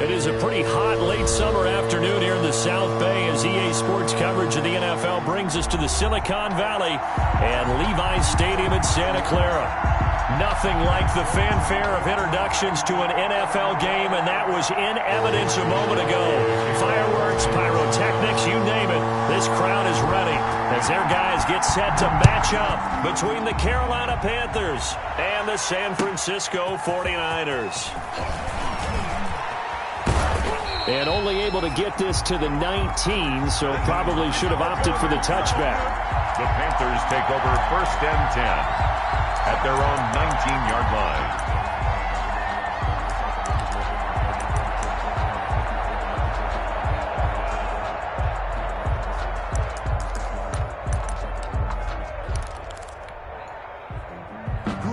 It is a pretty hot late summer afternoon here in the South Bay as EA Sports coverage of the NFL brings us to the Silicon Valley and Levi's Stadium in Santa Clara. Nothing like the fanfare of introductions to an NFL game, and that was in evidence a moment ago. Fireworks, pyrotechnics, you name it. This crowd is ready as their guys get set to match up between the Carolina Panthers and the San Francisco 49ers. And only able to get this to the 19, so probably should have opted for the touchback. The Panthers take over 1st and 10 at their own 19-yard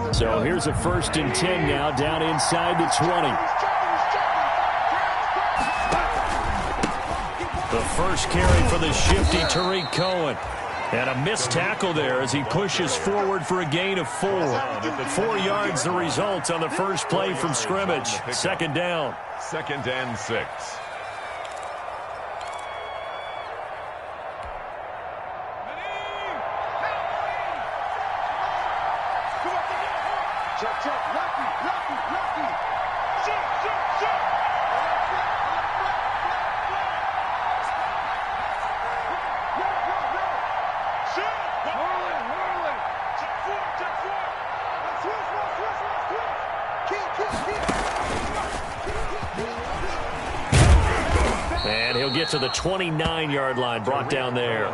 line. So here's a 1st and 10 now down inside the 20. The first carry for the shifty Tariq Cohen. And a missed tackle there as he pushes forward for a gain of 4. 4 yards the result on the first play from scrimmage. 2nd down. 2nd and 6. And he'll get to the 29-yard line, brought down there.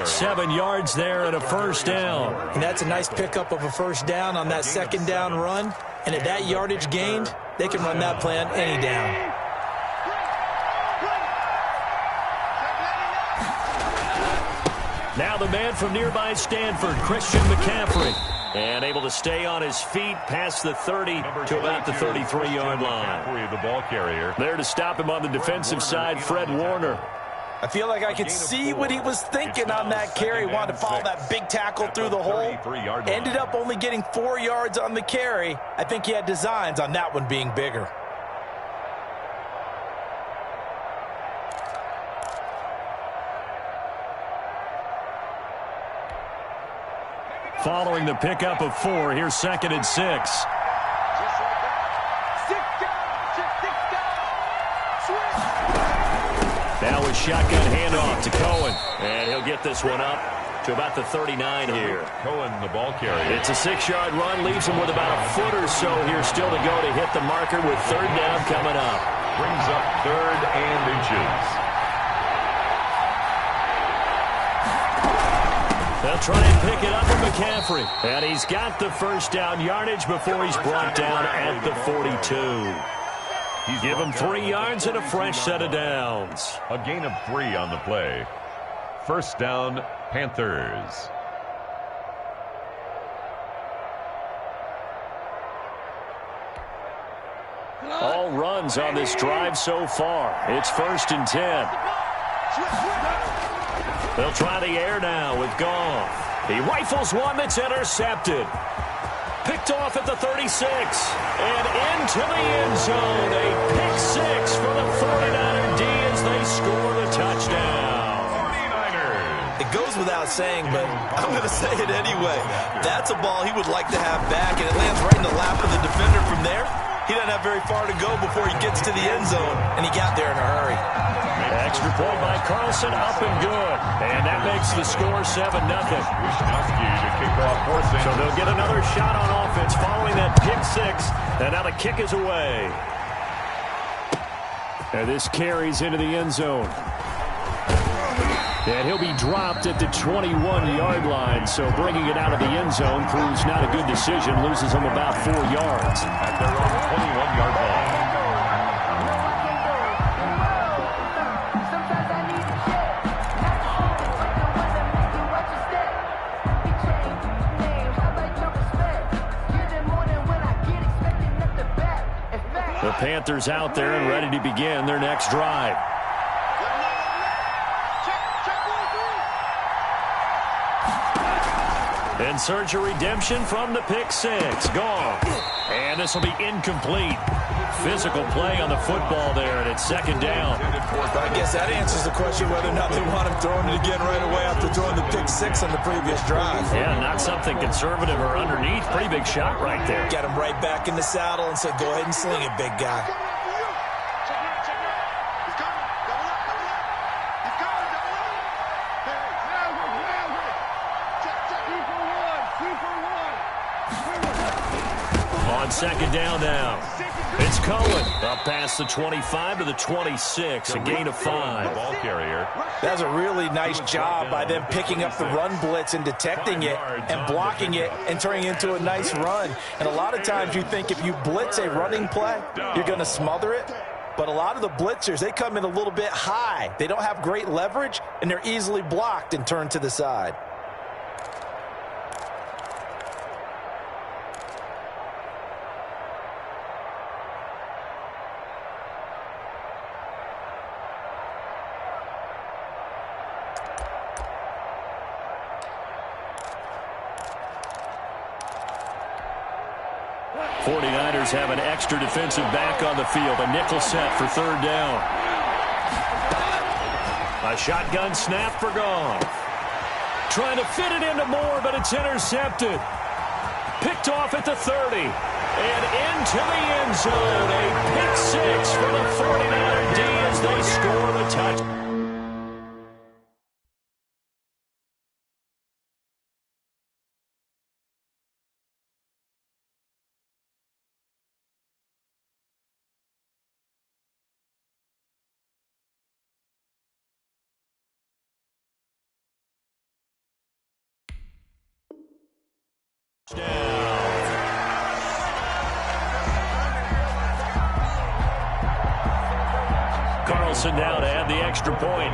7 yards there and a 1st down. And that's a nice pickup of a 1st down on that 2nd down run. And at that yardage gained, they can run that play on any down. Now the man from nearby Stanford, Christian McCaffrey. And able to stay on his feet past the 30 to about the 33-yard line. The ball carrier. There to stop him on the defensive side, Fred Warner. I feel like I could see what he was thinking on that carry. Wanted to follow that big tackle through the hole. Ended up only getting 4 yards on the carry. I think he had designs on that one being bigger. Following the pickup of 4, here's 2nd and 6. Now a shotgun handoff to Cohen. And he'll get this one up to about the 39 here. Cohen, the ball carrier. It's a 6-yard run, leaves him with about a foot or so here still to go to hit the marker with 3rd down coming up. Brings up 3rd and inches. They'll try and pick it up with McCaffrey. And he's got the 1st down yardage before he's brought down at the 42. Give him 3 yards and a fresh set of downs. A gain of 3 on the play. 1st down, Panthers. All runs on this drive so far. It's 1st and 10. They'll try the air now with Goff. He rifles one that's intercepted. Picked off at the 36. And into the end zone. A pick 6 for the 49er D as they score the touchdown. 49ers. It goes without saying, but I'm going to say it anyway. That's a ball he would like to have back, and it lands right in the lap of the defender from there. He doesn't have very far to go before he gets to the end zone, and he got there in a hurry. Extra point by Carlson, up and good. And that makes the score 7-0. So they'll get another shot on offense following that pick 6. And now the kick is away. And this carries into the end zone. And he'll be dropped at the 21-yard line. So bringing it out of the end zone proves not a good decision. Loses him about 4 yards. At their own 21-yard line. The Panthers out there and ready to begin their next drive. In search of redemption from the pick six. Gone. And this will be incomplete. Physical play on the football there, and it's second down. I guess that answers the question whether or not they want him throwing it again right away after throwing the pick six on the previous drive. Yeah, not something conservative or underneath. Pretty big shot right there. Got him right back in the saddle and said, go ahead and sling it, big guy. On second down now. It's Cohen up past the 25 to the 26, a gain of 5. Ball carrier. That's a really nice job by them picking up the run blitz and detecting it and blocking it and turning it into a nice run. And a lot of times you think if you blitz a running play, you're going to smother it. But a lot of the blitzers, they come in a little bit high. They don't have great leverage, and they're easily blocked and turned to the side. Have an extra defensive back on the field. A nickel set for third down. A shotgun snap for Goff. Trying to fit it into Moore, but it's intercepted. Picked off at the 30. And into the end zone. A pick six for the 49er D as they score the touchdown. Carlson now to add the extra point.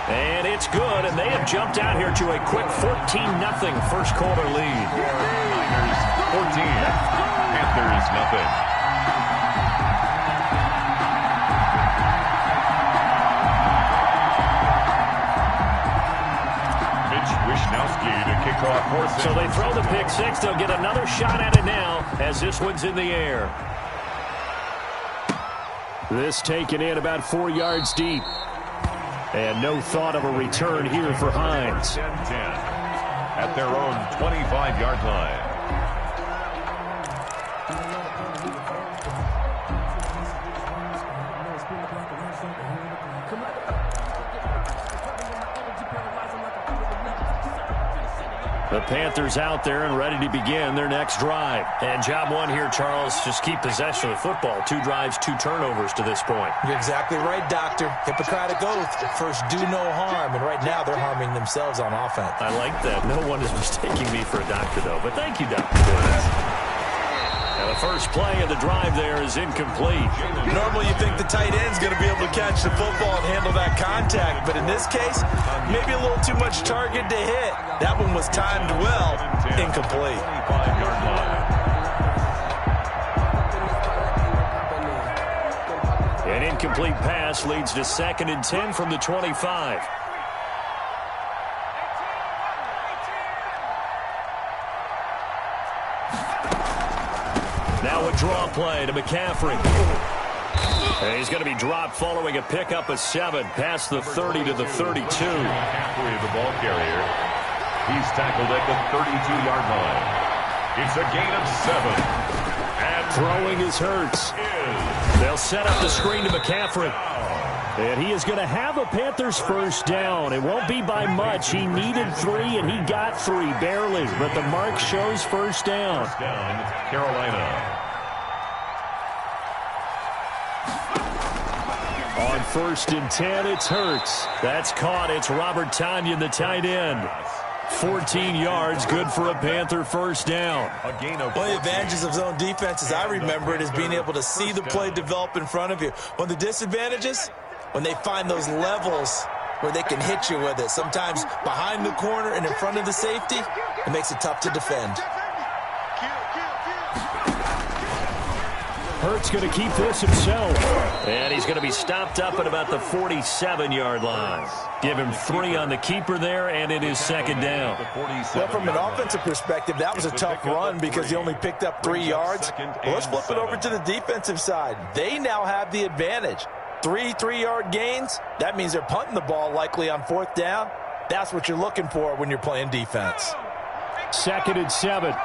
And it's good, and they have jumped out here to a quick 14-0 first quarter lead. Niners 14, Panthers nothing. To kick off. So they throw the pick six. They'll get another shot at it now as this one's in the air. This taken in about 4 yards deep. And no thought of a return here for Hines. 10-10 at their own 25-yard line. The Panthers out there and ready to begin their next drive. And job one here, Charles, just keep possession of the football. 2 drives, 2 turnovers to this point. You're exactly right, Doctor. Hippocratic oath. First, do no harm. And right now, they're harming themselves on offense. I like that. No one is mistaking me for a doctor, though. But thank you, Dr. Now, the first play of the drive there is incomplete. Normally, you think the tight end's going to be able to catch the football and handle that contact. But in this case, maybe a little too much target to hit. That one was timed well. Incomplete. An incomplete pass leads to 2nd and 10 from the 25. Now a draw play to McCaffrey. And he's going to be dropped following a pickup of 7 past the 30 to the 32. McCaffrey, the ball carrier. He's tackled at the 32-yard line. It's a gain of 7. And throwing is Hurts. They'll set up the screen to McCaffrey. And he is going to have a Panthers first down. It won't be by much. He needed 3, and he got 3, barely. But the mark shows first down. First down, Carolina. On 1st and 10, it's Hurts. That's caught. It's Robert Tonyan, the tight end. 14 yards, good for a Panther first down. One of the advantages of zone defense, as I remember it, is being able to see the play develop in front of you. One of the disadvantages, when they find those levels where they can hit you with it, sometimes behind the corner and in front of the safety, it makes it tough to defend. Hurts going to keep this himself. And he's going to be stopped up at about the 47-yard line. Give him 3 on the keeper there, and it is second down. Well, from an offensive perspective, that was a tough run because he only picked up 3 yards. Well, let's flip it over to the defensive side. They now have the advantage. 3 3-yard gains, that means they're punting the ball likely on 4th down. That's what you're looking for when you're playing defense. 2nd and 7.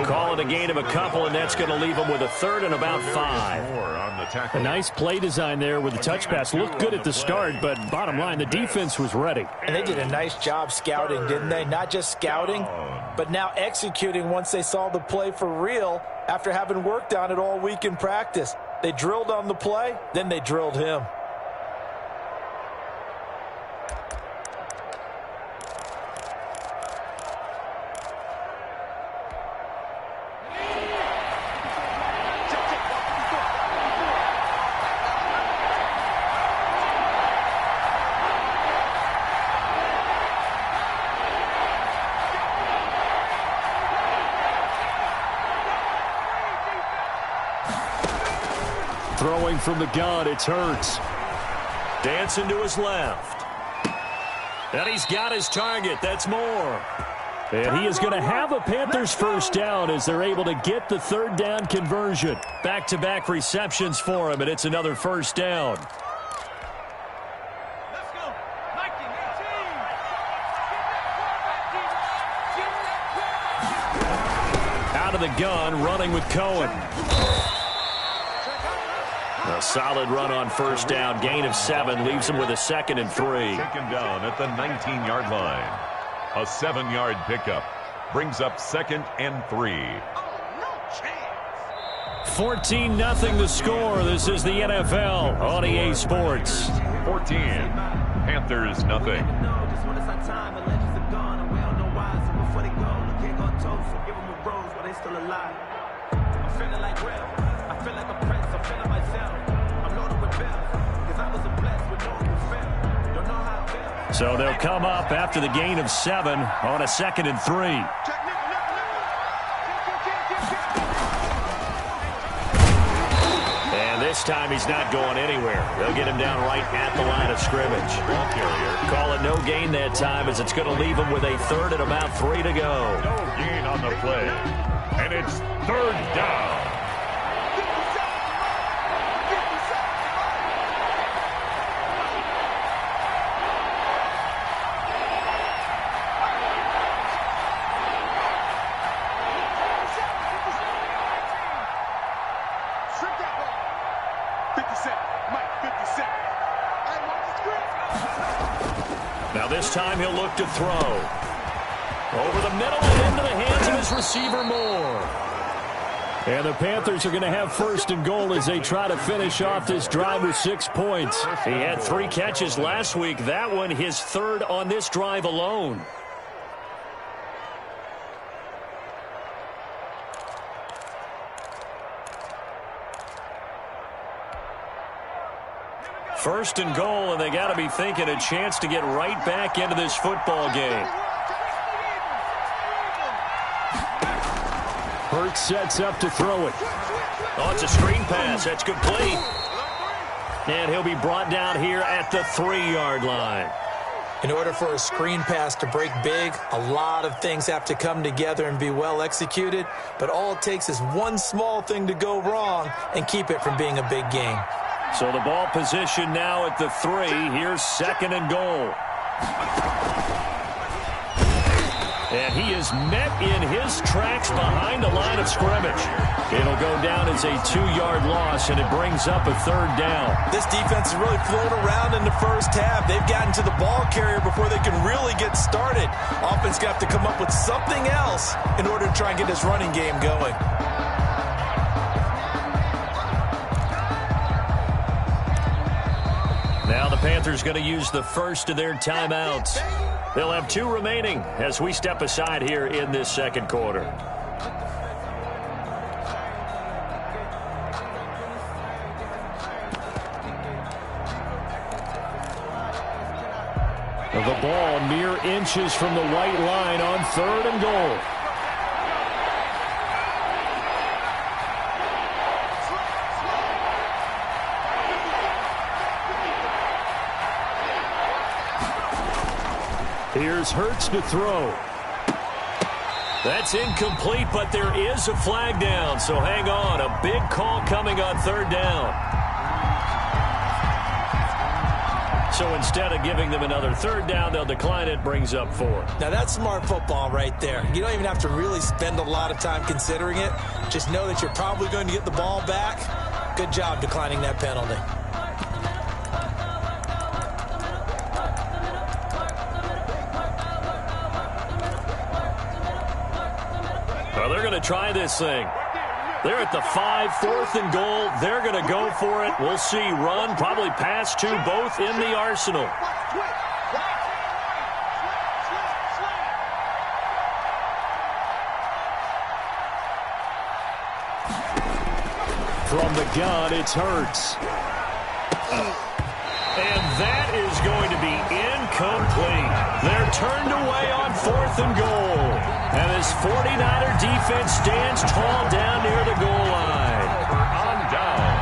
Call it a gain of a couple, and that's going to leave them with a 3rd and about 5. A nice play design there with the touch pass. Looked good at the start, but bottom line, the defense was ready. And they did a nice job scouting, didn't they? Not just scouting, but now executing once they saw the play for real after having worked on it all week in practice. They drilled on the play, then they drilled him. Throwing from the gun, it's Hurts. Dancing to his left. And he's got his target. That's Moore. And he is going to have a Panthers first down as they're able to get the 3rd down conversion. Back-to-back receptions for him, and it's another first down. Out of the gun, running with Cohen. A solid run on first down. Gain of 7 leaves him with a 2nd and 3. Taken down at the 19-yard line. A 7-yard pickup brings up 2nd and 3. 14-0 the score. This is the NFL on EA Sports. 14. Panthers nothing. So they'll come up after the gain of 7 on a 2nd and 3. And this time he's not going anywhere. They'll get him down right at the line of scrimmage. Ball carrier. Call it no gain that time as it's going to leave him with a 3rd and about 3 to go. No gain on the play. And it's 3rd down. Now this time he'll look to throw. Over the middle and into the hands of his receiver Moore. And the Panthers are going to have 1st and goal as they try to finish off this drive with 6 points. He had 3 catches last week. That one his 3rd on this drive alone. First and goal, and they got to be thinking a chance to get right back into this football game. Hurts sets up to throw it. Oh, it's a screen pass. That's complete. And he'll be brought down here at the 3-yard line. In order for a screen pass to break big, a lot of things have to come together and be well executed. But all it takes is one small thing to go wrong and keep it from being a big game. So the ball position now at the 3. Here's 2nd and goal. And he is met in his tracks behind the line of scrimmage. It'll go down as a 2-yard loss, and it brings up a 3rd down. This defense has really flown around in the first half. They've gotten to the ball carrier before they can really get started. Offense got to come up with something else in order to try and get this running game going. Now the Panthers going to use the first of their timeouts. They'll have 2 remaining as we step aside here in this second quarter. The ball mere inches from the white line on 3rd and goal. Here's Hurts to throw. That's incomplete, but there is a flag down, so hang on. A big call coming on 3rd down. So instead of giving them another 3rd down, they'll decline it, brings up 4. Now that's smart football right there. You don't even have to really spend a lot of time considering it. Just know that you're probably going to get the ball back. Good job declining that penalty. Well, they're going to try this thing. They're at the 5, 4th and goal. They're going to go for it. We'll see. Run, probably pass to both in the arsenal. From the gun, it's Hurts. And that is going to be incomplete. They're turned away on 4th and goal. And this 49er defense stands tall down near the goal line. On down.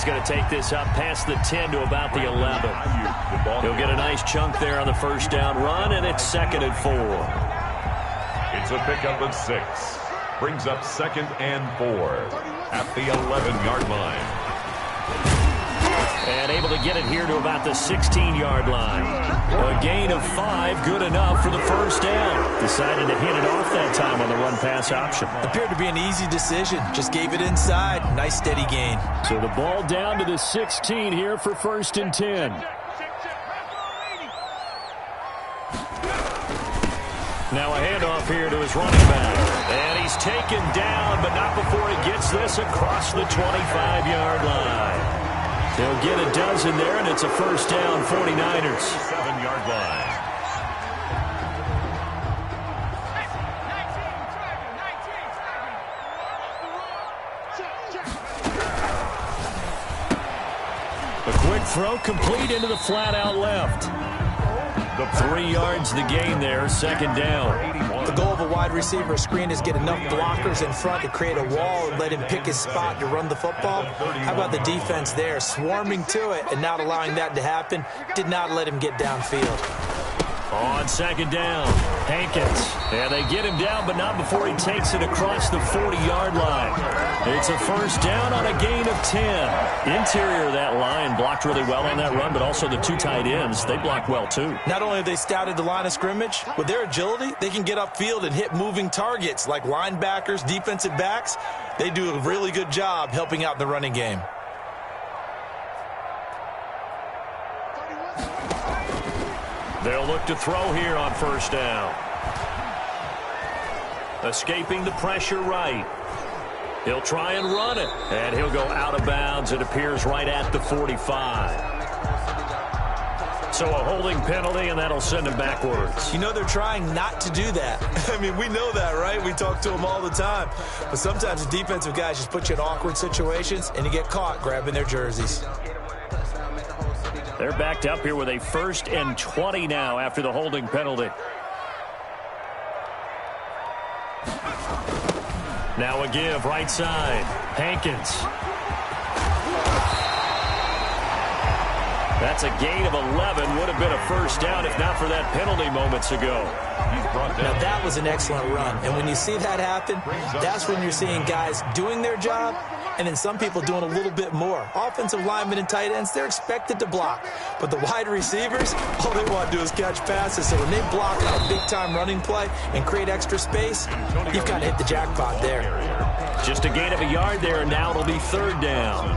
Going to take this up past the 10 to about the 11. He'll get a nice chunk there on the 1st down run, and it's 2nd and 4. It's a pickup of 6. Brings up 2nd and 4 at the 11-yard line. And able to get it here to about the 16-yard line. A gain of 5, good enough for the 1st down. Decided to hit it off that time on the run-pass option. Appeared to be an easy decision. Just gave it inside. Nice steady gain. So the ball down to the 16 here for 1st and 10. Now a handoff here to his running back. And he's taken down, but not before he gets this across the 25-yard line. They'll get a dozen there, and it's a 1st down, 49ers. 7-yard line. A quick throw complete into the flat out left. 3 yards the gain there, 2nd down. The goal of a wide receiver screen is get enough blockers in front to create a wall and let him pick his spot to run the football. How about the defense there, swarming to it and not allowing that to happen? Did not let him get downfield. On 2nd down, Hankins. And they get him down, but not before he takes it across the 40-yard line. It's a 1st down on a gain of 10. Interior of that line blocked really well on that run, but also the 2 tight ends, they blocked well too. Not only have they scouted the line of scrimmage, with their agility, they can get upfield and hit moving targets like linebackers, defensive backs. They do a really good job helping out in the running game. They'll look to throw here on 1st down. Escaping the pressure right. He'll try and run it. And he'll go out of bounds. It appears right at the 45. So a holding penalty, and that'll send him backwards. You know they're trying not to do that. I mean, we know that, right? We talk to them all the time. But sometimes the defensive guys just put you in awkward situations, and you get caught grabbing their jerseys. They're backed up here with a 1st and 20 now after the holding penalty. Now a give right side. Hankins. That's a gain of 11. Would have been a first down if not for that penalty moments ago. Now, that was an excellent run. And when you see that happen, that's when you're seeing guys doing their job and then some people doing a little bit more. Offensive linemen and tight ends, they're expected to block. But the wide receivers, all they want to do is catch passes. So when they block on a big-time running play and create extra space, you've kind of hit the jackpot there. Just a gain of a yard there, and now it'll be third down.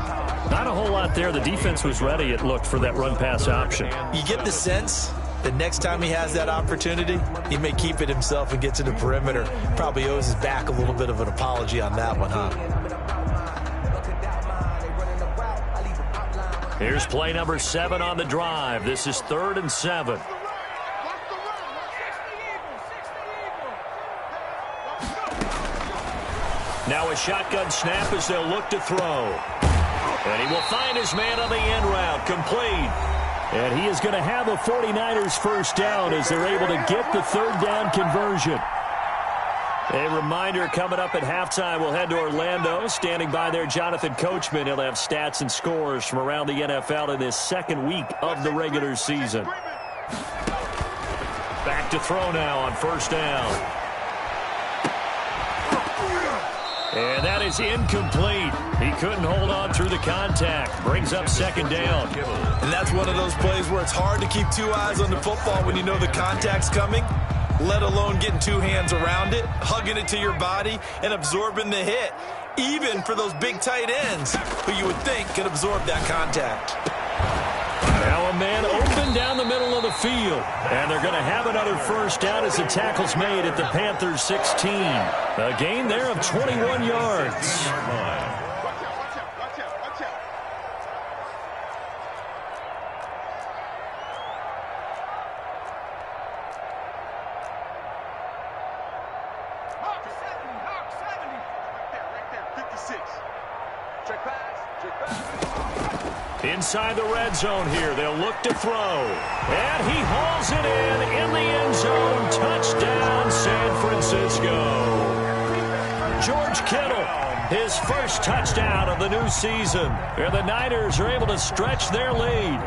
Not a whole lot there. The defense was ready, it looked, for that run-pass option. You get the sense that next time he has that opportunity, he may keep it himself and get to the perimeter. Probably owes his back a little bit of an apology on that one, huh? Here's play number 7 on the drive. This is 3rd and 7. Now a shotgun snap as they'll look to throw. And he will find his man on the end route. Complete. And he is going to have a 49ers first down as they're able to get the third down conversion. A reminder coming up at halftime, we'll head to Orlando. Standing by there, Jonathan Coachman. He'll have stats and scores from around the NFL in this second week of the regular season. Back to throw now on first down. And that is incomplete. He couldn't hold on through the contact. Brings up second down. And that's one of those plays where it's hard to keep two eyes on the football when you know the contact's coming, let alone getting two hands around it, hugging it to your body, and absorbing the hit, even for those big tight ends who you would think could absorb that contact. Now a man open down the middle of the field. And they're going to have another first down as the tackle's made at the Panthers' 16. A gain there of 21 yards. Inside the red zone here, they'll look to throw. And he hauls it in the end zone. Touchdown, San Francisco. George Kittle, his first touchdown of the new season. And the Niners are able to stretch their lead.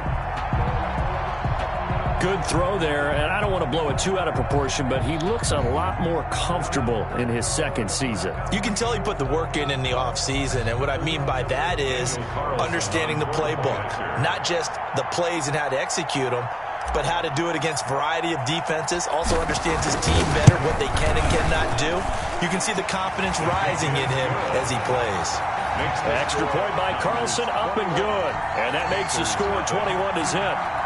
Good throw there, and I don't want to blow it too out of proportion, but he looks a lot more comfortable in his second season. You can tell he put the work in the offseason, and what I mean by that is understanding the playbook. Not just the plays and how to execute them, but how to do it against a variety of defenses. Also understands his team better, what they can and cannot do. You can see the confidence rising in him as he plays. Extra point by Carlson, up and good. And that makes the score 21-zip.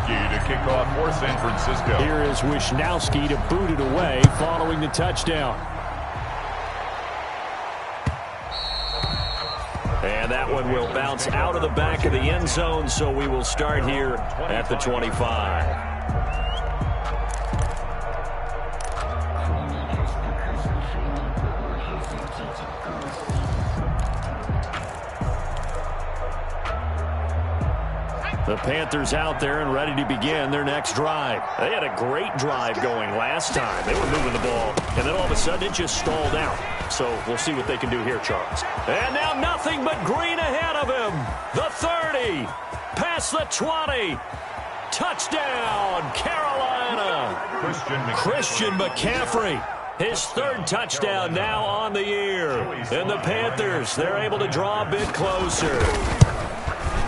To kick off for San Francisco. Here is Wishnowski to boot it away following the touchdown. And that one will bounce out of the back of the end zone, so we will start here at the 25. The Panthers out there and ready to begin their next drive. They had a great drive going last time. They were moving the ball, and then all of a sudden it just stalled out. So we'll see what they can do here, Charles. And now nothing but green ahead of him. The 30, past the 20. Touchdown, Carolina. Christian McCaffrey. His third touchdown now on the year. And the Panthers, they're able to draw a bit closer.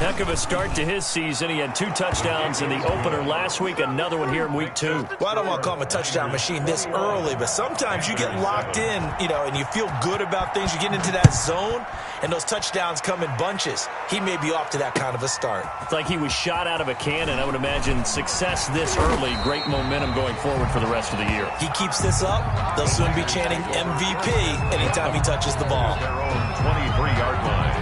Heck of a start to his season. He had 2 touchdowns in the opener last week, another one here in week 2. Well, I don't want to call him a touchdown machine this early, but sometimes you get locked in, and you feel good about things. You get into that zone, and those touchdowns come in bunches. He may be off to that kind of a start. It's like he was shot out of a cannon. I would imagine success this early, great momentum going forward for the rest of the year. He keeps this up, they'll soon be chanting MVP anytime he touches the ball. Their own 23-yard line.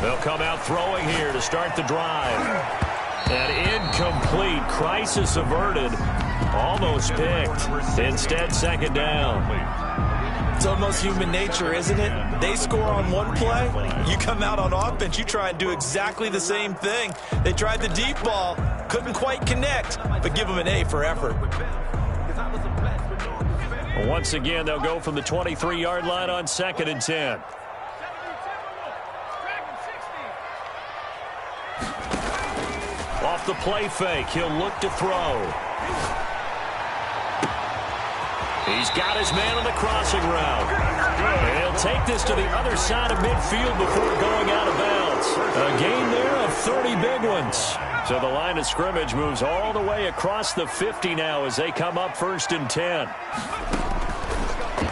They'll come out throwing here to start the drive. And incomplete. Crisis averted. Almost picked. Instead, second down. It's almost human nature, isn't it? They score on one play. You come out on offense, you try and do exactly the same thing. They tried the deep ball. Couldn't quite connect, but give them an A for effort. Once again, they'll go from the 23-yard line on 2nd and 10. Off the play fake, he'll look to throw. He's got his man on the crossing route. And he'll take this to the other side of midfield before going out of bounds. A gain there of 30 big ones. So the line of scrimmage moves all the way across the 50 now as they come up 1st and 10.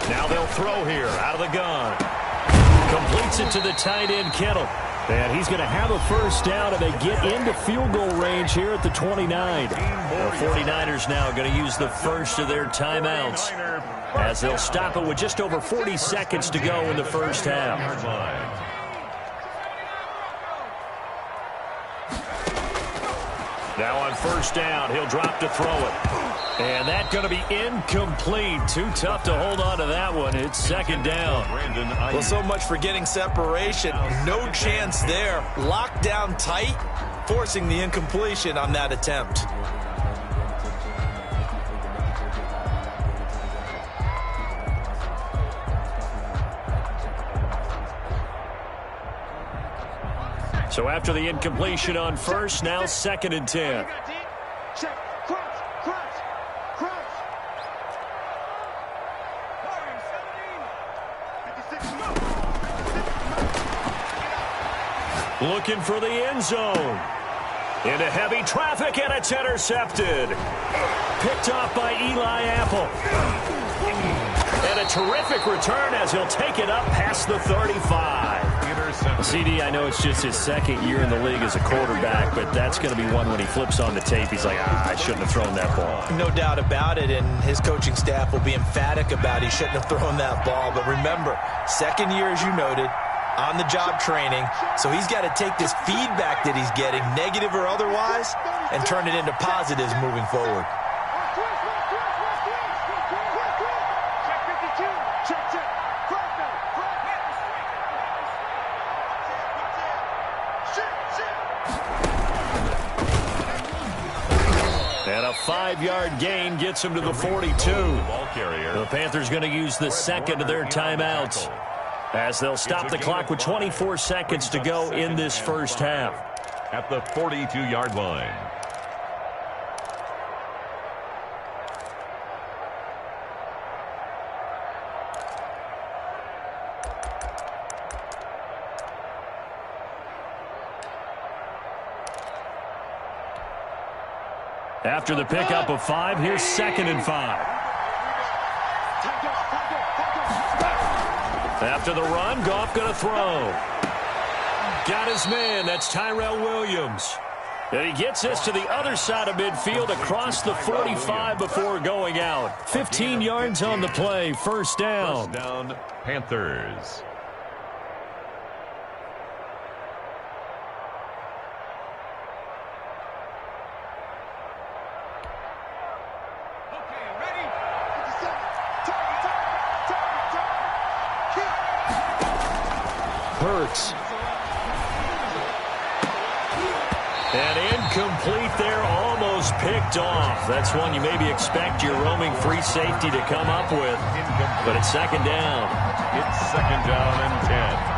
Now they'll throw here out of the gun. Completes it to the tight end, Kittle. And he's going to have a first down, and they get into field goal range here at the 29. The 49ers now going to use the first of their timeouts as they'll stop it with just over 40 seconds to go in the first half. Now on first down, he'll drop to throw it. And that's going to be incomplete. Too tough to hold on to that one. It's second down. Well, so much for getting separation. No chance there. Locked down tight, forcing the incompletion on that attempt. So after the incompletion on first, now 2nd and 10. Looking for the end zone. Into heavy traffic, and it's intercepted. Picked off by Eli Apple. And a terrific return as he'll take it up past the 35. CD, I know it's just his second year in the league as a quarterback, but that's going to be one when he flips on the tape. He's like, I shouldn't have thrown that ball. No doubt about it, and his coaching staff will be emphatic about he shouldn't have thrown that ball. But remember, second year, as you noted, on-the-job training, so he's got to take this feedback that he's getting, negative or otherwise, and turn it into positives moving forward. And a 5-yard gain gets him to the 42. The Panthers going to use the second of their timeouts as they'll stop the clock with 24 seconds to go in this first half. At the 42-yard line. After the pickup of 5, here's 2nd and 5. After the run, Goff going to throw. Got his man. That's Tyrell Williams. And he gets this to the other side of midfield across the 45 before going out. 15 yards on the play. First down. First down, Panthers. Hurts. And incomplete there, almost picked off. That's one you maybe expect your roaming free safety to come up with. But it's second down. It's second down and 10.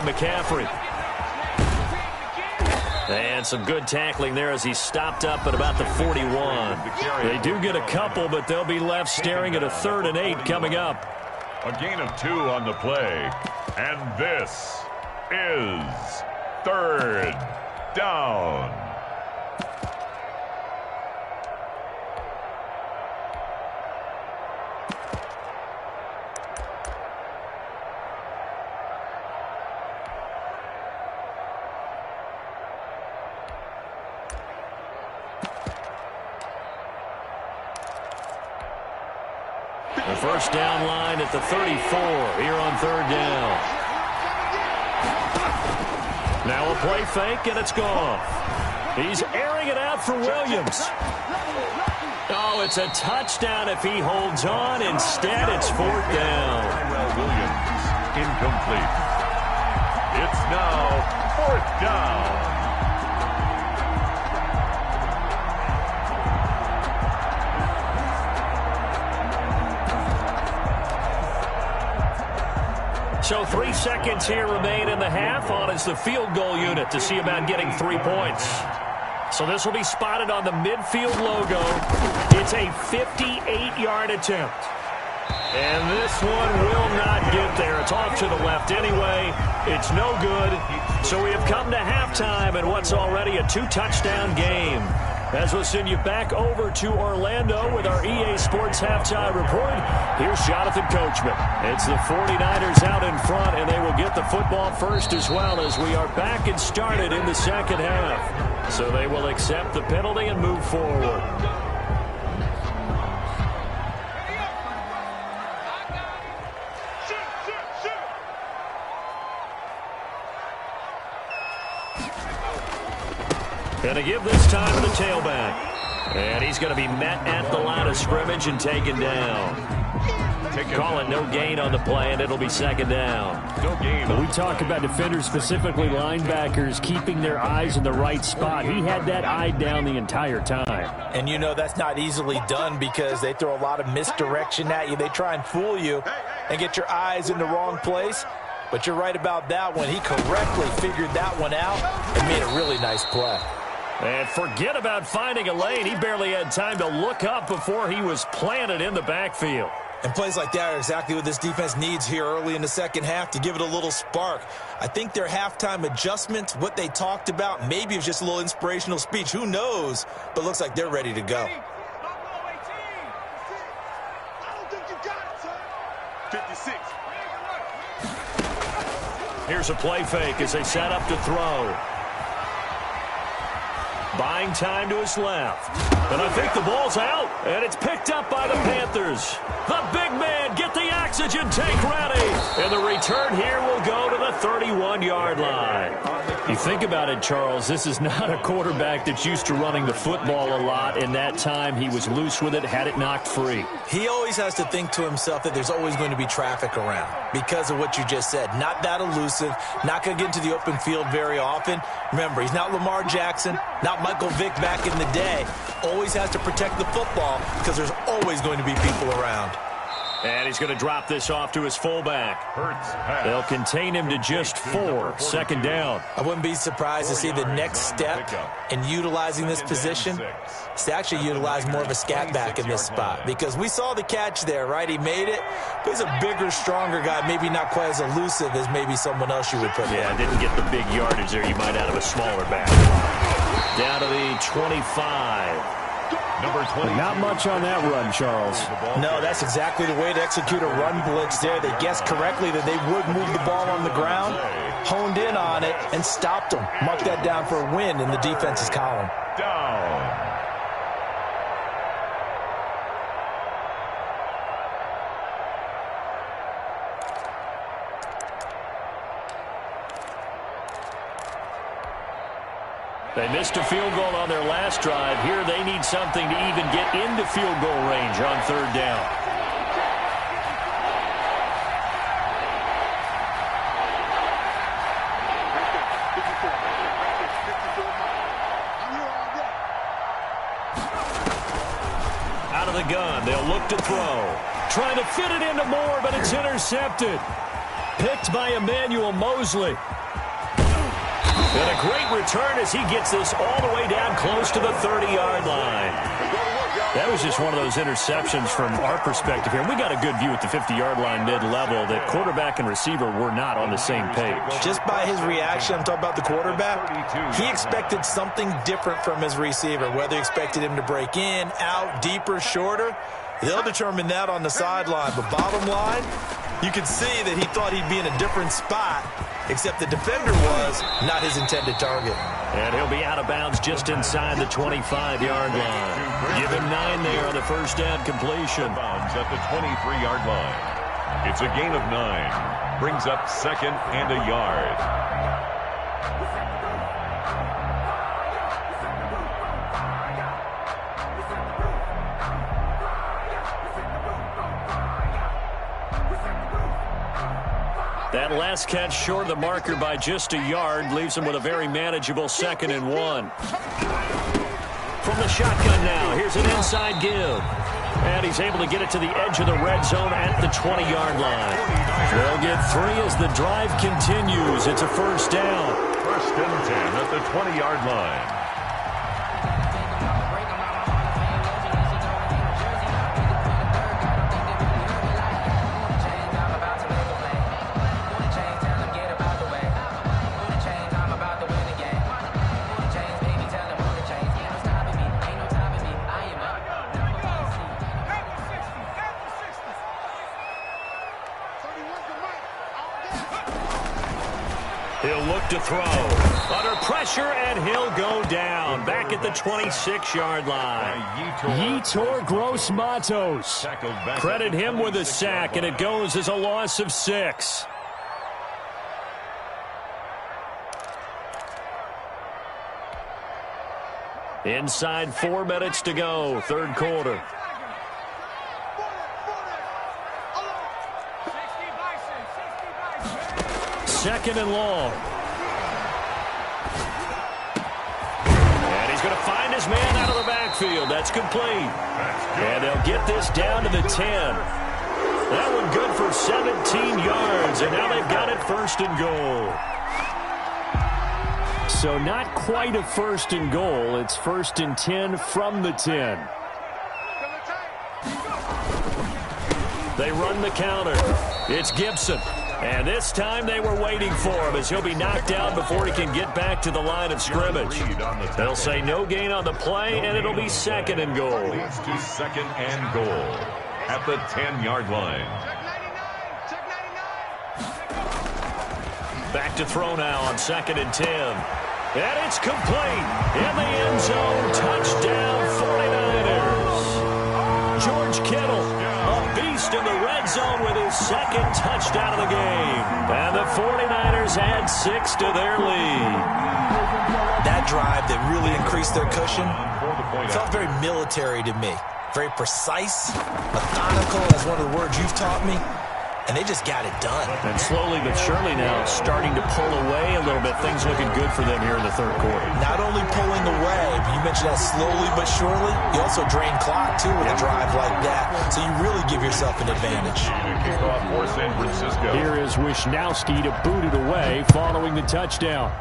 McCaffrey. And some good tackling there as he stopped up at about the 41. They do get a couple, but they'll be left staring at a 3rd and 8 coming up. A gain of 2 on the play. And this is 3rd down. The first down line at the 34 here on third down. Now a play fake, and it's gone. He's airing it out for Williams. Oh, it's a touchdown if he holds on. Instead, it's fourth down. Williams, incomplete. It's now fourth down. So 3 seconds here remain in the half. On is the field goal unit to see about getting 3 points. So this will be spotted on the midfield logo. It's a 58-yard attempt. And this one will not get there. It's off to the left anyway. It's no good. So we have come to halftime in what's already a 2-touchdown game. As we'll send you back over to Orlando with our EA Sports Halftime Report, here's Jonathan Coachman. It's the 49ers out in front, and they will get the football first as well as we are back and started in the second half. So they will accept the penalty and move forward. Going to give this time to the tailback. And he's going to be met at the line of scrimmage and taken down. Call it no gain on the play, and it'll be second down. No gain. We talk about defenders, specifically linebackers, keeping their eyes in the right spot. He had that eye down the entire time. And you know that's not easily done because they throw a lot of misdirection at you. They try and fool you and get your eyes in the wrong place. But you're right about that one. He correctly figured that one out and made a really nice play. And forget about finding a lane. He barely had time to look up before he was planted in the backfield. And plays like that are exactly what this defense needs here early in the second half to give it a little spark. I think their halftime adjustment, what they talked about, maybe it was just a little inspirational speech. Who knows? But looks like they're ready to go. 56. Here's a play fake as they set up to throw. Buying time to his left. And I think the ball's out. And it's picked up by the Panthers. The big man, get the oxygen tank ready. And the return here will go to the 31-yard line. You think about it, Charles, this is not a quarterback that's used to running the football a lot. In that time, he was loose with it, had it knocked free. He always has to think to himself that there's always going to be traffic around because of what you just said. Not that elusive, not going to get into the open field very often. Remember, he's not Lamar Jackson, not Michael Vick back in the day. Always has to protect the football because there's always going to be people around. And he's going to drop this off to his fullback. They'll contain him to just 4. Second down. I wouldn't be surprised to see the next step in utilizing this position is to actually utilize more of a scat back in this spot. Because we saw the catch there, right? He made it. But he's a bigger, stronger guy, maybe not quite as elusive as maybe someone else you would put there. Yeah, didn't get the big yardage there you might out of a smaller back. Down to the 25. Number 20. Not much on that run, Charles. No, that's exactly the way to execute a run blitz there. They guessed correctly that they would move the ball on the ground, honed in on it, and stopped them. Mark that down for a win in the defense's column. Down. They missed a field goal on their last drive. Here they need something to even get into field goal range on third down. Out of the gun, they'll look to throw. Trying to fit it into Moore, but it's intercepted. Picked by Emmanuel Mosley. And a great return as he gets this all the way down close to the 30-yard line. That was just one of those interceptions from our perspective here. We got a good view at the 50-yard line mid-level that quarterback and receiver were not on the same page. Just by his reaction, I'm talking about the quarterback, he expected something different from his receiver, whether he expected him to break in, out, deeper, shorter. They'll determine that on the sideline. But bottom line, you can see that he thought he'd be in a different spot, except the defender was not his intended target. And he'll be out of bounds just inside the 25-yard line. Give him 9 there on the first down completion. Bounds at the 23-yard line. It's a gain of 9. Brings up 2nd and a yard. That last catch short of the marker by just a yard leaves him with a very manageable 2nd and 1. From the shotgun now, here's an inside give. And he's able to get it to the edge of the red zone at the 20-yard line. They'll get 3 as the drive continues. It's a first down. 1st and 10 at the 20-yard line. He'll look to throw. Under pressure, and he'll go down. Back at the 26-yard line. Yetur Gross-Matos. Credit him with a sack, and it goes as a loss of 6. Inside 4 minutes to go, third quarter. Second and long. And he's going to find his man out of the backfield. That's complete. And they'll get this down to the 10. That one good for 17 yards, and now they've got it 1st and goal. So not quite a 1st and goal. It's 1st and 10 from the 10. They run the counter. It's Gibson. And this time they were waiting for him as he'll be knocked down before he can get back to the line of scrimmage. They'll say no gain on the play, and it'll be 2nd and goal. Leads to 2nd and goal at the 10-yard line. Back to throw now on 2nd and 10. And it's complete. In the end zone, touchdown 49ers. George Kittle, a beast in the red zone with his 2nd touchdown of the game. And the 49ers add 6 to their lead. That drive that really increased their cushion felt very military to me. Very precise, methodical, that's one of the words you've taught me. And they just got it done. And slowly but surely now starting to pull away a little bit. Things looking good for them here in the third quarter. Not only pulling away, but you mentioned that slowly but surely. You also drain clock, too, with a drive like that. So you really give yourself an advantage. Kickoff for San Francisco. Here is Wisnowski to boot it away following the touchdown.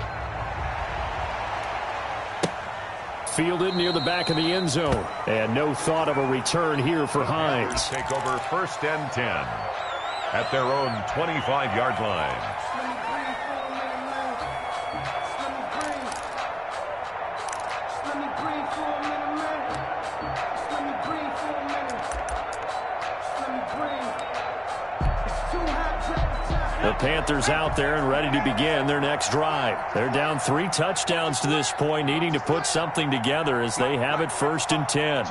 Fielded near the back of the end zone. And no thought of a return here for Hines. Take over 1st and 10 at their own 25-yard line. The Panthers out there and ready to begin their next drive. They're down 3 touchdowns to this point, needing to put something together as they have it 1st and 10.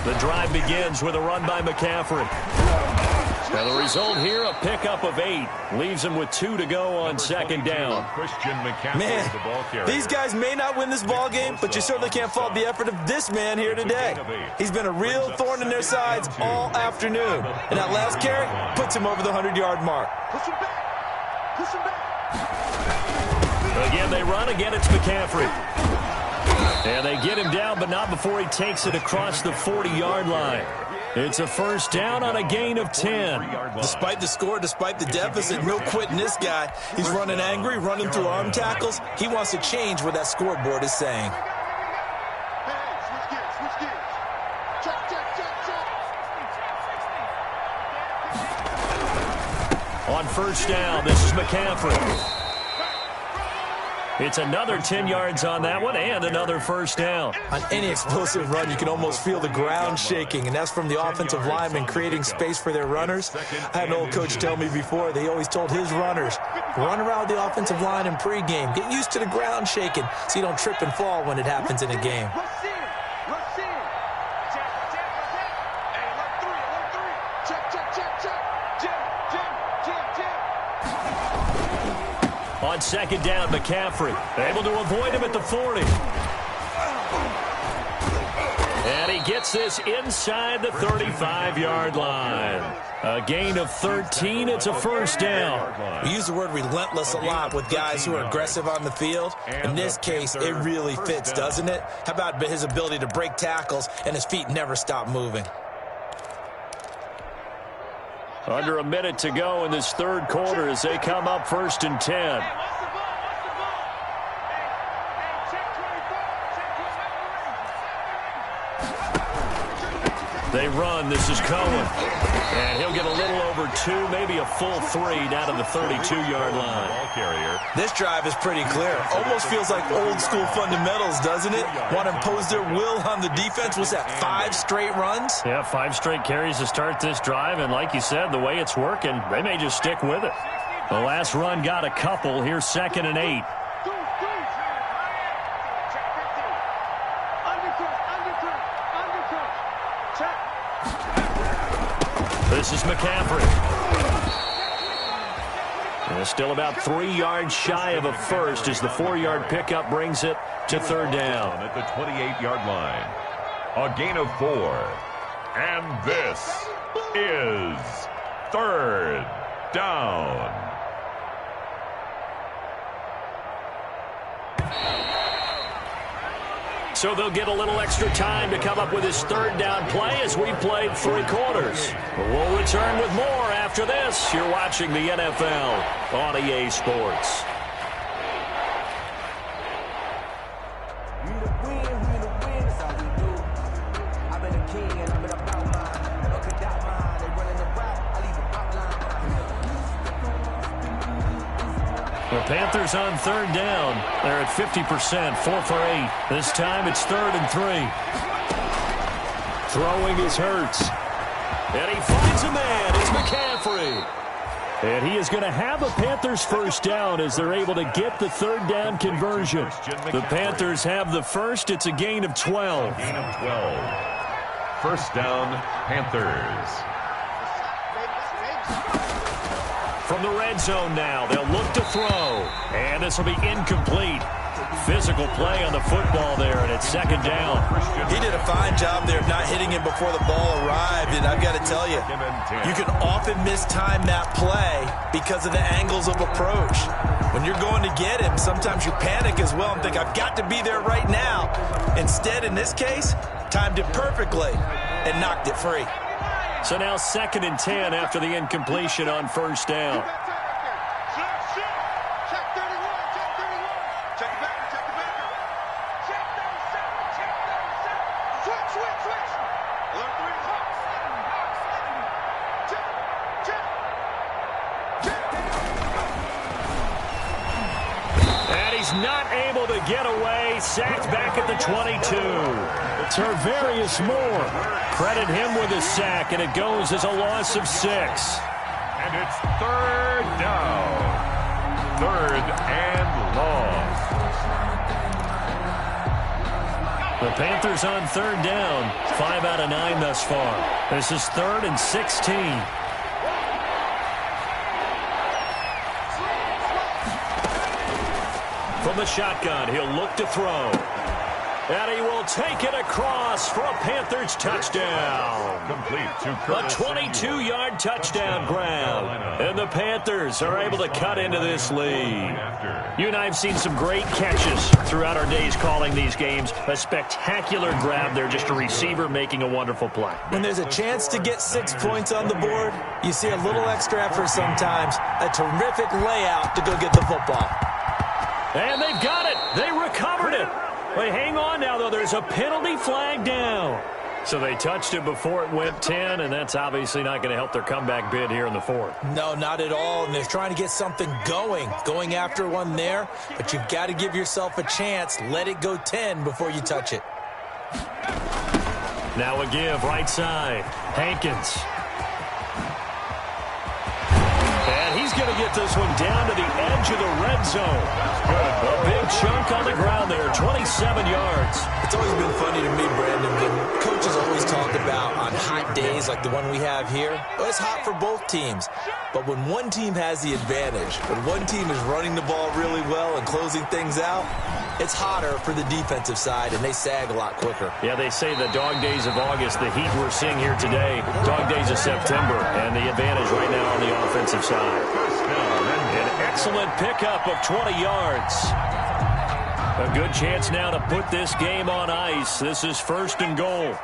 The drive begins with a run by McCaffrey. Now the result here, a pickup of 8. Leaves him with 2 to go on 2nd down. Man, these guys may not win this ball game, but you certainly can't fault the effort of this man here today. He's been a real thorn in their sides all afternoon. And that last carry puts him over the 100-yard mark. Again, they run. Again, it's McCaffrey. And they get him down, but not before he takes it across the 40-yard line. It's a first down on a gain of 10. Despite the score, despite the deficit, no quitting this guy. He's running angry, running through arm tackles. He wants to change what that scoreboard is saying. On first down, this is McCaffrey. It's another 10 yards on that one and another first down. On any explosive run, you can almost feel the ground shaking, and that's from the offensive linemen creating space for their runners. I had an old coach tell me before, they always told his runners, run around the offensive line in pregame. Get used to the ground shaking so you don't trip and fall when it happens in a game. On second down, McCaffrey able to avoid him at the 40. And he gets this inside the 35-yard line. A gain of 13. It's a first down. We use the word relentless a lot with guys who are aggressive on the field. In this case, it really fits, doesn't it? How about his ability to break tackles and his feet never stop moving? Under a minute to go in this third quarter as they come up 1st and 10. They run. This is Cohen. And he'll get a little over 2, maybe a full 3 down to the 32-yard line. This drive is pretty clear. Almost feels like old school fundamentals, doesn't it? Want to impose their will on the defense. Was that 5 straight runs? Yeah, 5 straight carries to start this drive. And like you said, the way it's working, they may just stick with it. The last run got a couple. Here's 2nd and 8. This is McCaffrey. And still about 3 yards shy of a first as the 4-yard pickup brings it to 3rd down. At the 28-yard line. A gain of 4. And this is 3rd down. So they'll get a little extra time to come up with his 3rd down play as we've played 3 quarters. We'll return with more after this. You're watching the NFL on EA Sports. The Panthers on 3rd down. They're at 50%, 4 for 8. This time it's 3rd and 3. Throwing is Hurts. And he finds a man. It's McCaffrey. And he is going to have a Panthers first down as they're able to get the 3rd down conversion. The Panthers have the first. It's a gain of 12. Gain of 12. First down, Panthers. From the red zone now, they'll look to throw. And this will be incomplete. Physical play on the football there, and it's 2nd down. He did a fine job there of not hitting him before the ball arrived, and I've got to tell you, you can often mistime that play because of the angles of approach. When you're going to get him, sometimes you panic as well and think, I've got to be there right now. Instead, in this case, timed it perfectly and knocked it free. So now 2nd and 10 after the incompletion on 1st down. And he's not able to get away. Sacked back at the 22. Tarvarius Moore. Credit him with a sack, and it goes as a loss of 6. And it's 3rd down. 3rd and long. The Panthers on 3rd down. 5 out of 9 thus far. This is 3rd and 16. From the shotgun, he'll look to throw. And he will take it across for a Panthers touchdown. Complete to A 22-yard touchdown grab. And the Panthers are able to cut into this lead. You and I have seen some great catches throughout our days calling these games. A spectacular grab there, just a receiver making a wonderful play. When there's a chance to get 6 points on the board, you see a little extra effort sometimes. A terrific layout to go get the football. And they've got it. They recovered it. Wait, hang on now, though. There's a penalty flag down. So they touched it before it went 10, and that's obviously not going to help their comeback bid here in the fourth. No, not at all, and they're trying to get something going after one there, but you've got to give yourself a chance. Let it go 10 before you touch it. Now a give, right side. Hankins. And he's going to get this one down to the edge of the red zone. A big chunk on the ground there, 27 yards. It's always been funny to me, Brandon, when coaches always talk about on hot days like the one we have here. Well, it's hot for both teams. But when one team has the advantage, when one team is running the ball really well and closing things out, it's hotter for the defensive side, and they sag a lot quicker. Yeah, they say the dog days of August, the heat we're seeing here today, dog days of September, and the advantage right now on the offensive side. An excellent pickup of 20 yards. A good chance now to put this game on ice. This is 1st and goal.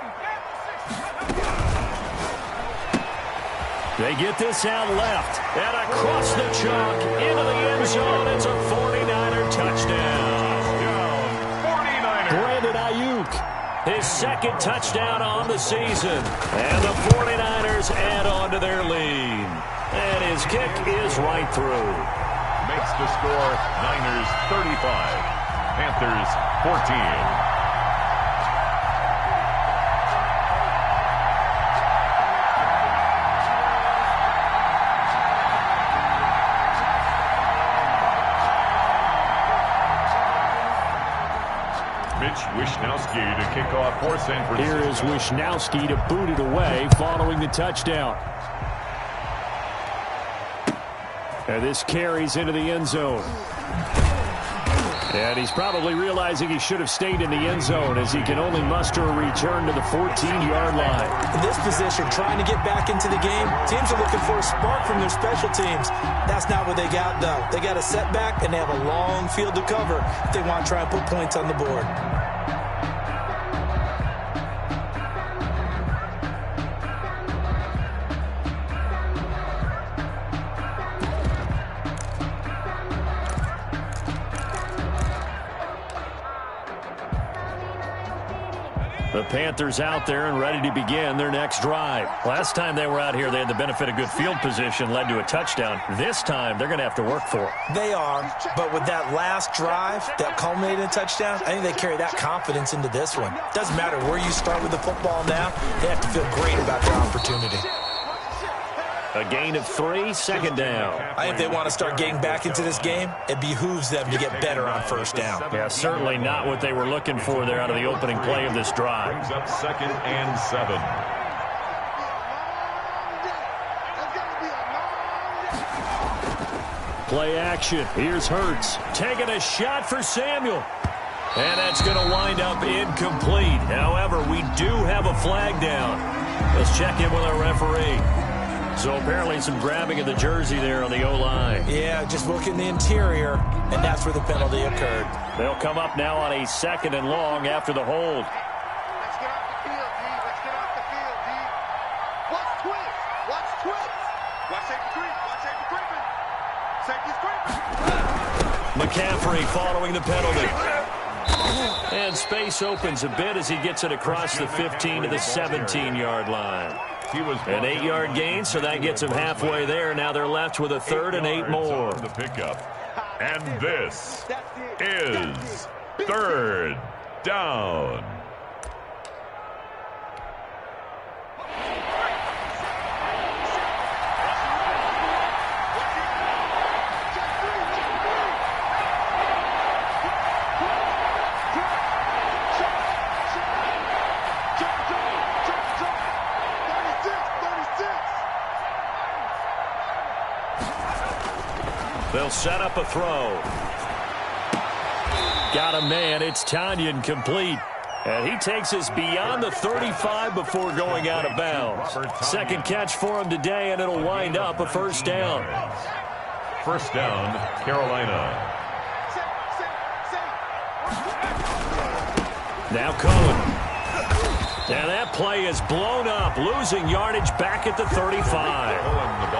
They get this out left, and across the chalk, into the end zone. It's a 49er touchdown. Brandon Ayuk, his 2nd touchdown on the season. And the 49ers add on to their lead. And his kick is right through. Makes the score Niners 35, Panthers 14. Wishnowski to kick off for San Francisco. Here is Wishnowski to boot it away following the touchdown. And this carries into the end zone. And he's probably realizing he should have stayed in the end zone as he can only muster a return to the 14-yard line. In this position, trying to get back into the game, teams are looking for a spark from their special teams. That's not what they got, though. They got a setback, and they have a long field to cover if they want to try and put points on the board. The Panthers out there and ready to begin their next drive. Last time they were out here, they had the benefit of good field position, led to a touchdown. This time, they're going to have to work for it. They are, but with that last drive that culminated in a touchdown, I think they carry that confidence into this one. Doesn't matter where you start with the football now, they have to feel great about their opportunity. A gain of 3, 2nd down. I think they want to start getting back into this game. It behooves them to get better on 1st down. Yeah, certainly not what they were looking for there out of the opening play of this drive. Brings up 2nd and 7. Play action. Here's Hurts. Taking a shot for Samuel. And that's going to wind up incomplete. However, we do have a flag down. Let's check in with our referee. So apparently some grabbing of the jersey there on the O-line. Yeah, just look in the interior, and that's where the penalty occurred. They'll come up now on a 2nd and long after the hold. Let's get off the field, D. Let's get off the field, D. Watch twist. Watch twist. Watch safety creep. Watch safety creeping. Safety's creeping. McCaffrey following the penalty. And space opens a bit as he gets it across the 15 to the 17-yard line. An 8-yard gain, so that gets them halfway there. Now they're left with a 3rd and 8 more. The pickup. And this is 3rd down. They'll set up a throw. Got a man. It's Tanyan complete. And he takes us beyond the 35 before going out of bounds. 2nd catch for him today, and it'll wind up a 1st down. 1st down, Carolina. Now Cohen. And that play is blown up, losing yardage back at the 35.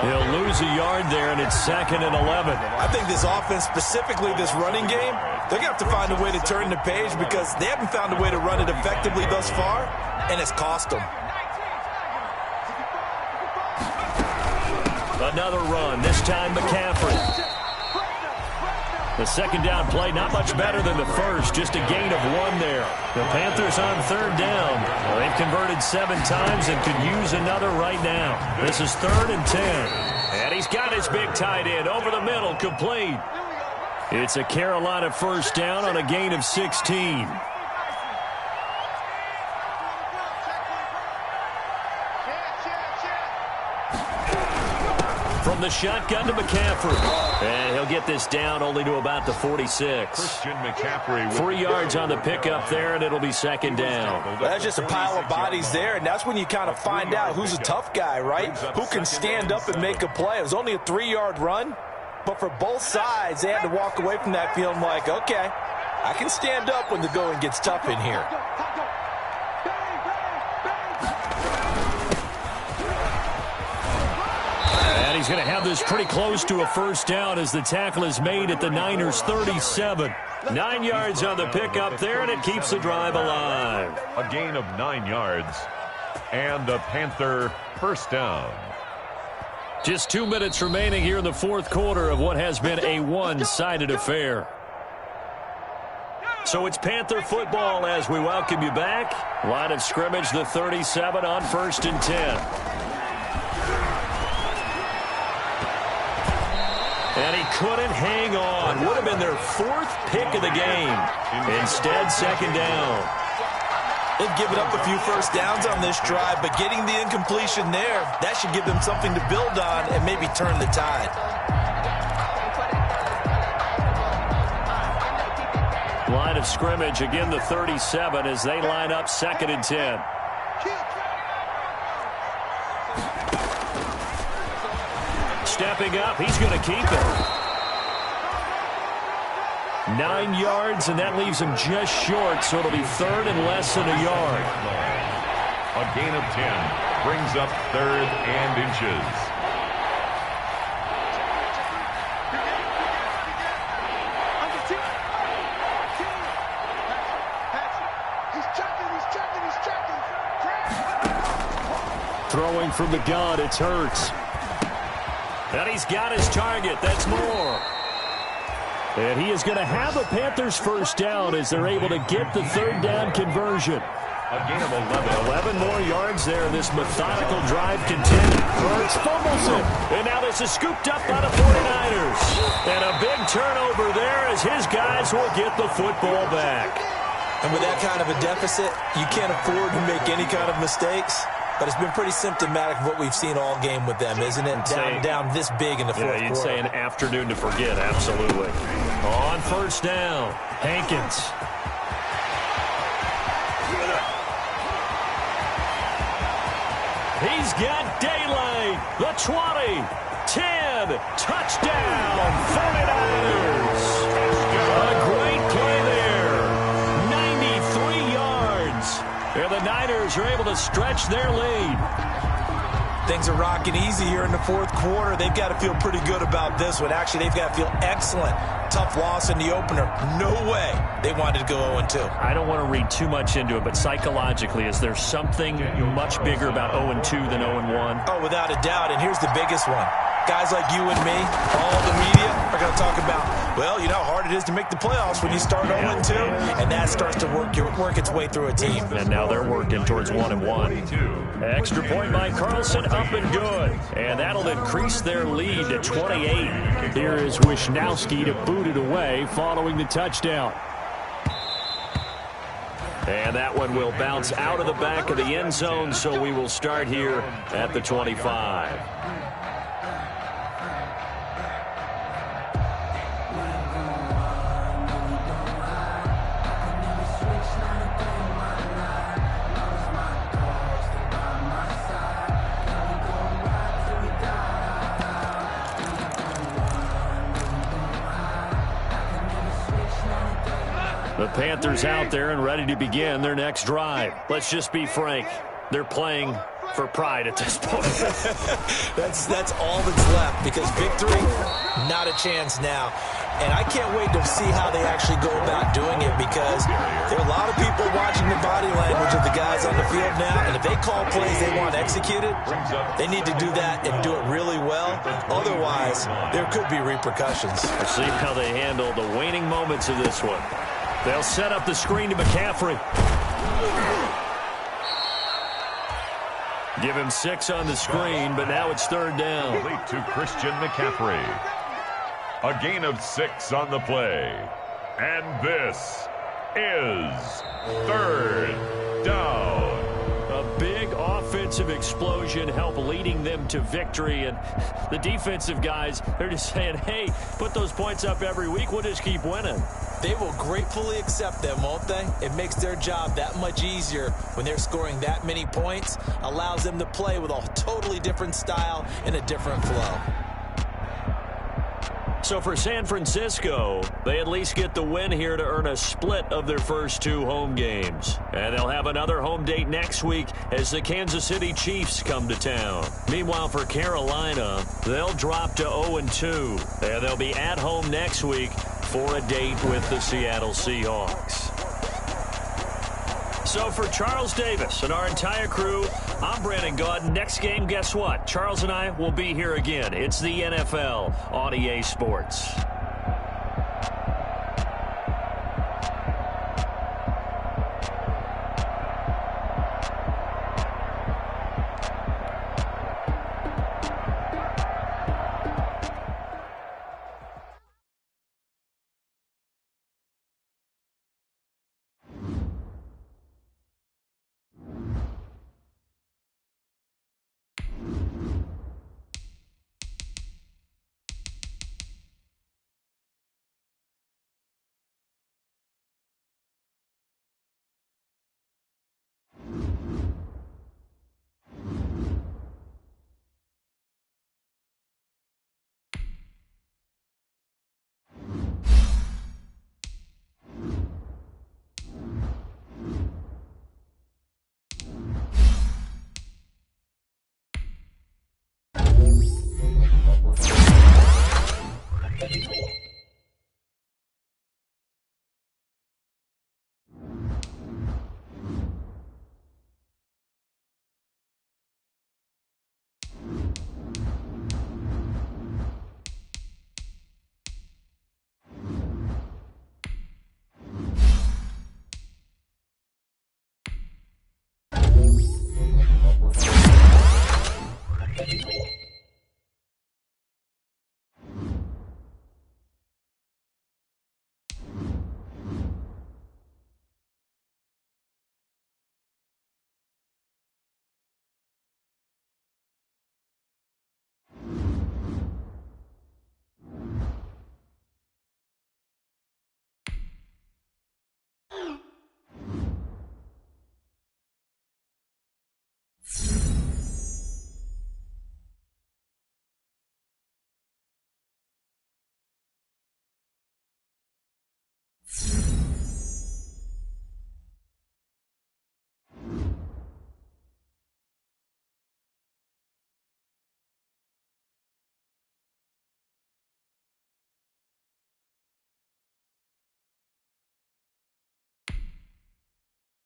He'll lose a yard there, and it's 2nd and 11. I think this offense, specifically this running game, they're going to have to find a way to turn the page because they haven't found a way to run it effectively thus far, and it's cost them. Another run, this time McCaffrey. The second down play, not much better than the first, just a gain of 1 there. The Panthers on 3rd down. Well, they've converted 7 times and could use another right now. This is 3rd and 10. And he's got his big tight end over the middle, complete. It's a Carolina first down on a gain of 16. From the shotgun to McCaffrey. And he'll get this down only to about the 46. Christian McCaffrey. 3 yards on the pickup there, and it'll be 2nd down. That's just a pile of bodies there, and that's when you kind of find out who's a tough guy, right? Who can stand up and make a play. It was only a 3-yard run, but for both sides, they had to walk away from that feeling like, okay, I can stand up when the going gets tough in here. He's going to have this pretty close to a first down as the tackle is made at the Niners' 37. 9 yards on the pickup there, and it keeps the drive alive. A gain of 9 yards and a Panther first down. Just 2 minutes remaining here in the 4th quarter of what has been a one-sided affair. So it's Panther football as we welcome you back. Line of scrimmage, the 37 on 1st and 10. And he couldn't hang on. Would have been their 4th pick of the game. Instead, 2nd down. They've given up a few first downs on this drive, but getting the incompletion there, that should give them something to build on and maybe turn the tide. Line of scrimmage, again the 37 as they line up 2nd and 10. Stepping up, he's going to keep it. 9 yards, and that leaves him just short, so it'll be 3rd and less than a yard. A gain of 10 brings up 3rd and inches. Throwing from the gun, it's Hurts. And he's got his target. That's more. And he is going to have a Panthers first down as they're able to get the 3rd down conversion. A gain of 11. 11 more yards there. This methodical drive continues. Hurts fumbles it. And now this is scooped up by the 49ers. And a big turnover there as his guys will get the football back. And with that kind of a deficit, you can't afford to make any kind of mistakes. But it's been pretty symptomatic of what we've seen all game with them, isn't it? Down this big in the 4th quarter. You'd say an afternoon to forget, absolutely. On 1st down, Hankins. He's got daylight. The 20, 10, touchdown, 49ers. A great play there. 93 yards. And the Niners are able to stretch their lead. Things are rocking easy here in the 4th quarter. They've got to feel pretty good about this one. Actually, they've got to feel excellent. Tough loss in the opener. No way they wanted to go 0-2. I don't want to read too much into it, but psychologically, is there something much bigger about 0-2 than 0-1? Oh, without a doubt, and here's the biggest one. Guys like you and me, all the media, are going to talk about, well, you know how hard it is to make the playoffs when you start 0-2, and that starts to work its way through a team. And now they're working towards 1-1. Extra point by Carlson, up and good. And that'll increase their lead to 28. Here is Wisnowski to boot it away following the touchdown. And that one will bounce out of the back of the end zone, so we will start here at the 25. The The Panthers out there and ready to begin their next drive. Let's just be frank. They're playing for pride at this point. That's all that's left, because victory, not a chance now. And I can't wait to see how they actually go about doing it, because there are a lot of people watching the body language of the guys on the field now, and if they call plays they want executed, they need to do that and do it really well. Otherwise, there could be repercussions. We'll see how they handle the waning moments of this one. They'll set up the screen to McCaffrey. Give him 6 on the screen, but now it's third down. Complete to Christian McCaffrey. A gain of 6 on the play. And this is third down. A big offensive explosion helped leading them to victory. And the defensive guys, they're just saying, hey, put those points up every week. We'll just keep winning. They will gratefully accept them, won't they? It makes their job that much easier when they're scoring that many points. Allows them to play with a totally different style and a different flow. So for San Francisco, they at least get the win here to earn a split of their first 2 home games. And they'll have another home date next week as the Kansas City Chiefs come to town. Meanwhile, for Carolina, they'll drop to 0-2. And they'll be at home next week for a date with the Seattle Seahawks. So for Charles Davis and our entire crew, I'm Brandon Gaudin. Next game, guess what? Charles and I will be here again. It's the NFL on EA Sports.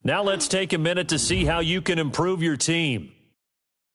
Now let's take a minute to see how you can improve your team.